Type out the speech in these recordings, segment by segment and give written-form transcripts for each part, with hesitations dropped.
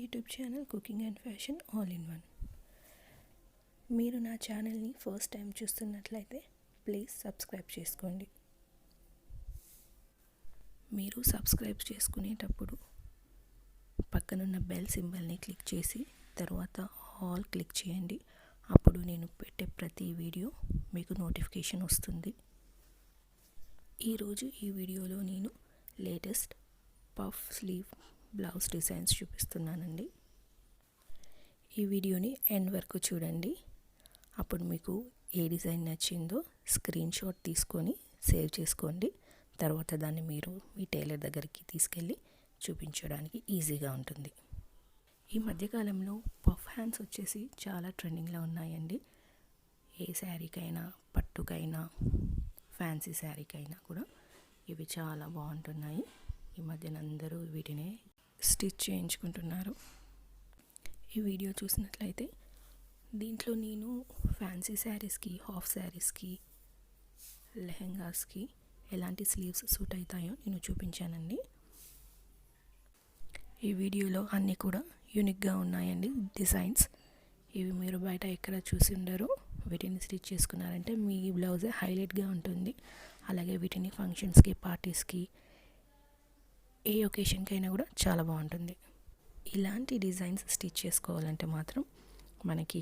YouTube channel cooking and fashion all in one. మీరు నా ఛానల్ని ఫస్ట్ టైం చూస్తున్నట్లయితే ప్లీజ్ సబ్స్క్రైబ్ చేసుకోండి. మీరు సబ్స్క్రైబ్ చేసుకునేటప్పుడు పక్కనున్న బెల్ సింబల్ని క్లిక్ చేసి తర్వాత ఆల్ క్లిక్ చేయండి. అప్పుడు నేను పెట్టే ప్రతి వీడియో మీకు నోటిఫికేషన్ వస్తుంది. ఈరోజు ఈ వీడియోలో నేను latest puff slew blouse designs చూపిస్తున్నానండి. ఈ వీడియోని ఎండ్ వరకు చూడండి. అప్పుడు మీకు ఏ డిజైన్ నచ్చిందో స్క్రీన్ షాట్ తీసుకొని సేవ్ చేసుకోండి. తర్వాత దాన్ని మీరు మీ టైలర్ దగ్గరికి తీసుకెళ్ళి చూపించడానికి ఈజీగా ఉంటుంది. ఈ మధ్యకాలంలో పఫ్ హ్యాండ్స్ వచ్చేసి చాలా ట్రెండింగ్లో ఉన్నాయండి. ఏ శారీకైనా, పట్టుకైనా, ఫ్యాన్సీ శారీకైనా కూడా ఇవి చాలా బాగుంటున్నాయి. ఈ మధ్యన అందరూ వీటిని స్టిచ్ చేయించుకుంటున్నారు. ఈ వీడియో చూసినట్లయితే దీంట్లో నేను ఫ్యాన్సీ శారీస్కి, హాఫ్ శారీస్కి, లెహెంగాస్కి ఎలాంటి స్లీవ్స్ సూట్ అవుతాయో నేను చూపించానండి. ఈ వీడియోలో అన్నీ కూడా యూనిక్గా ఉన్నాయండి డిజైన్స్. ఇవి మీరు బయట ఎక్కడ చూసి ఉండరు. వీటిని స్టిచ్ చేసుకున్నారంటే మీ బ్లౌజే హైలైట్గా ఉంటుంది. అలాగే వీటిని ఫంక్షన్స్కి, పార్టీస్కి, ఏ ఒకేషన్కైనా కూడా చాలా బాగుంటుంది. ఇలాంటి డిజైన్స్ స్టిచ్ చేసుకోవాలంటే మాత్రం మనకి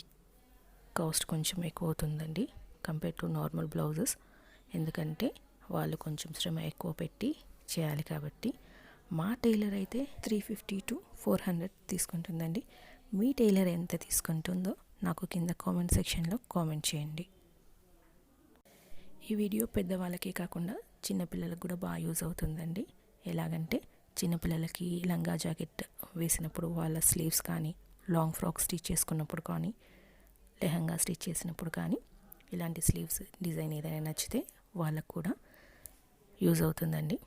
కాస్ట్ కొంచెం ఎక్కువ అవుతుందండి కంపేర్ టు నార్మల్ బ్లౌజెస్. ఎందుకంటే వాళ్ళు కొంచెం శ్రమ ఎక్కువ పెట్టి చేయాలి కాబట్టి. మా టైలర్ అయితే 350 to 400 తీసుకుంటుందండి. మీ టైలర్ ఎంత తీసుకుంటుందో నాకు కింద కామెంట్ సెక్షన్లో కామెంట్ చేయండి. ఈ వీడియో పెద్దవాళ్ళకే కాకుండా చిన్నపిల్లలకు కూడా బాగా యూజ్ అవుతుందండి. ఎలాగంటే చిన్నపిల్లలకి లంగా జాకెట్ వేసినప్పుడు వాళ్ళ స్లీవ్స్ కానీ, లాంగ్ ఫ్రాక్ స్టిచ్ చేసుకున్నప్పుడు కానీ, లెహంగా స్టిచ్ చేసినప్పుడు కానీ ఇలాంటి స్లీవ్స్ డిజైన్ ఏదైనా నచ్చితే వాళ్ళకు కూడా యూజ్ అవుతుందండి.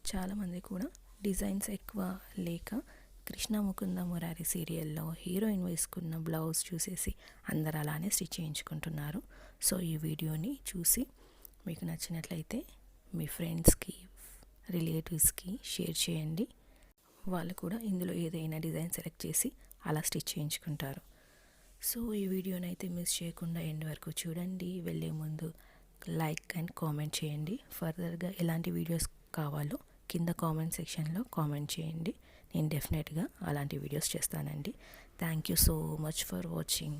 చాలామంది కూడా డిజైన్స్ ఎక్కువ లేక కృష్ణ ముకుంద మురారి సీరియల్లో హీరోయిన్ వేసుకున్న బ్లౌజ్ చూసేసి అందరు అలానే స్టిచ్ చేయించుకుంటున్నారు. సో ఈ వీడియోని చూసి మీకు నచ్చినట్లయితే మీ ఫ్రెండ్స్కి, రిలేటివ్స్కి షేర్ చేయండి. వాళ్ళు కూడా ఇందులో ఏదైనా డిజైన్ సెలెక్ట్ చేసి అలా స్టిచ్ చేయించుకుంటారు. సో ఈ వీడియోని అయితే మిస్ చేయకుండా ఎండ్ వరకు చూడండి. వెళ్ళే ముందు లైక్ అండ్ కామెంట్ చేయండి. ఫర్దర్గా ఎలాంటి వీడియోస్ కావాలో కింద కామెంట్ సెక్షన్లో కామెంట్ చేయండి. నేను డెఫినెట్గా అలాంటి వీడియోస్ చేస్తానండి. Thank you so much for watching.